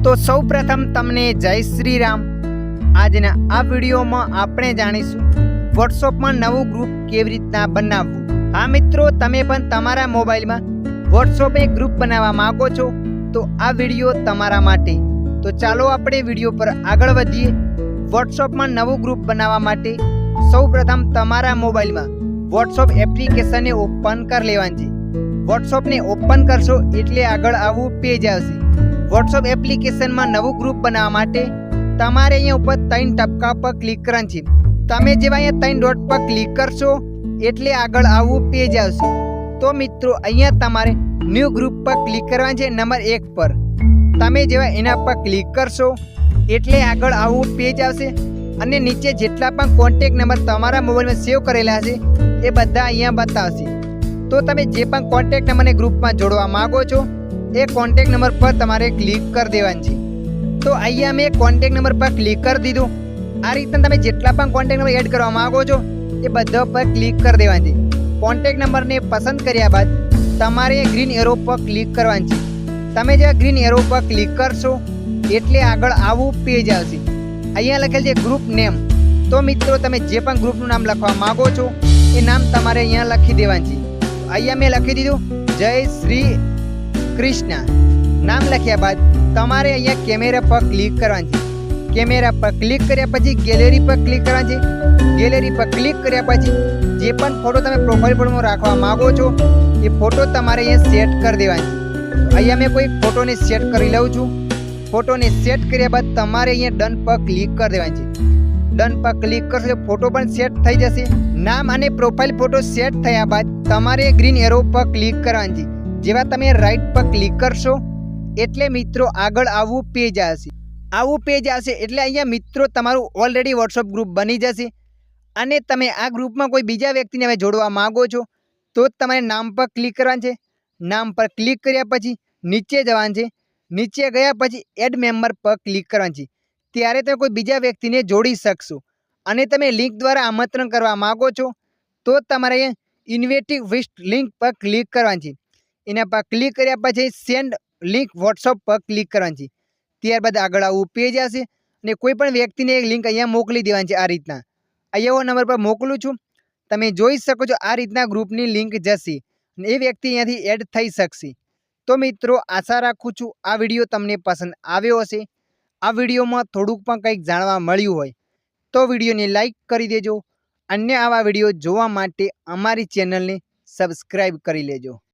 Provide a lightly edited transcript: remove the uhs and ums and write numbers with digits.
तो सौ प्रथम तमने जय श्री राम। आजना आ विडियो में आपणे जाणीशुं व्हाट्सएप में नवुं ग्रुप केवी रीतना बनाववुं। हाँ मित्रों, तमे पण तमारा मोबाइल में व्हाट्सएप एक ग्रुप बनावा मांगो छो तो आ विडियो तमारा माटे। तो चालो आपणे विडियो पर आगळ वधीए। व्हाट्सएप में नवुं ग्रुप बनावा माटे सौ प्रथम तमारा मोबाइल में व्हाट्सएप एप्लिकेशन ने ओपन कर लेवानी। व्हाट्सएप ने ओपन करशो एटले आगळ आवुं पेज आवशे। व्हाट्सएप एप्लिकेशन में नवुं ग्रुप बनावा माटे तमारे अहींया उपर 3 टपका पर क्लिक करवानुं छे। तमे जेवा अहींया 3 डॉट पर क्लिक करशो एटले आगळ आवुं पेज आवशे। तो मित्रों, अहींया तमारे न्यू ग्रुप पर क्लिक करवानुं छे नंबर 1 पर। तमे जेवा एना पर क्लिक करशो एटले आगळ आवुं पेज आवशे अने नीचे जेटला पण कॉन्टेक्ट नंबर तमारा मोबाइल में सेव करेला हशे ए बधा अहींया बतावशे। तो तमे जे पण कॉन्टेक्ट नंबर ने ग्रुप में जोड़वा मांगो छो ए कॉन्टेक्ट नंबर पर तमारे क्लिक कर देवानुं छे। तो अहींया मैं कॉन्टेक्ट नंबर पर क्लिक कर दीधुं। आ रीते तमे जेटला पण कॉन्टेक्ट नंबर एड करवा मांगो छो ए बधा पर क्लिक कर देवानुं छे। कॉन्टेक्ट नंबर ने पसंद कर्या बाद तमारे ग्रीन एरो पर क्लिक करवानुं छे। तमे जे ग्रीन एरो पर क्लिक करशो एटले आगळ आवुं पेज आवशे। अहींया लखेल छे ग्रुप नेम। तो मित्रों, तमे जे पण ग्रुपनुं नाम लखवा मांगो छो ए नाम तमारे अहींया लखी देवानुं छे। अहींया मैं लखी दीधुं जय श्री कृष्ण। नाम लख्या बाद तमारे अहींया कैमरा पर क्लिक करवानुं छे। कैमरा पर क्लिक कर्या पछी गैलरी पर क्लिक करवानुं छे। गैलरी पर क्लिक कर्या पछी जे पण फोटो तमे प्रोफाइल फोटो में राखवा मांगो छो ए फोटो तमारे अहींया सेट कर देवानुं छे। तो अहींया मैं कोई फोटो ने सेट करी लઉં છું। फोटो ने सेट कर्या बाद तमारे अहींया डन पर क्लिक कर देवानुं छे। डन पर क्लिक करशो तो फोटो पण सेट थई जशे। नाम अने प्रोफाइल फोटो सेट थया बाद तमारे ग्रीन एरो पर क्लिक करवानुं छे। जेवा तमे राइट पर क्लिक करशो एटले मित्रों आगळ आवुं पेज आवशे। आवुं पेज आवशे एटले अहींया मित्रों तमारुं ऑलरेडी व्हाट्सएप ग्रुप बनी जशे अने तमे आ ग्रुप में कोई बीजा व्यक्तिने हवे जोड़वा मांगो छो तो तमारे नाम पर क्लिक करवानुं छे। नाम पर क्लिक कर्या पछी नीचे जवानुं छे। नीचे गया पछी एड मेम्बर पर क्लिक करवानुं छे। त्यारे तमे कोई बीजा व्यक्तिने जोड़ी शकशो अने तमे लिंक द्वारा आमंत्रण करवा मांगो छो तो तमारे इन्विटेशन विश लिंक पर क्लिक करवानुं छे। एना पर क्लिक कर्या पछी सेंड लिंक व्हाट्सएप पर क्लिक करवानुं छे। त्यारबाद आगळ आवुं पेज आवशे अने कोईपण व्यक्तिने एक लिंक अहींया मोकली देवानी छे। आ रीतना अहींया हुं नंबर पर मोकलुं छुं। तमे जोई शको छो आ रीतना ग्रुपनी लिंक जशे अने ए व्यक्ति अहींयाथी एड थई शकशे। तो मित्रों, आशा राखुं छुं आ विडियो तमने पसंद आव्यो हशे। आ विडियोमां थोडुंक पण कंईक जाणवा मळ्युं होय तो विडियोने लाइक करी देजो। अन्य आवा विडियो जोवा माटे अमारी चेनलने सब्सक्राइब करी लेजो।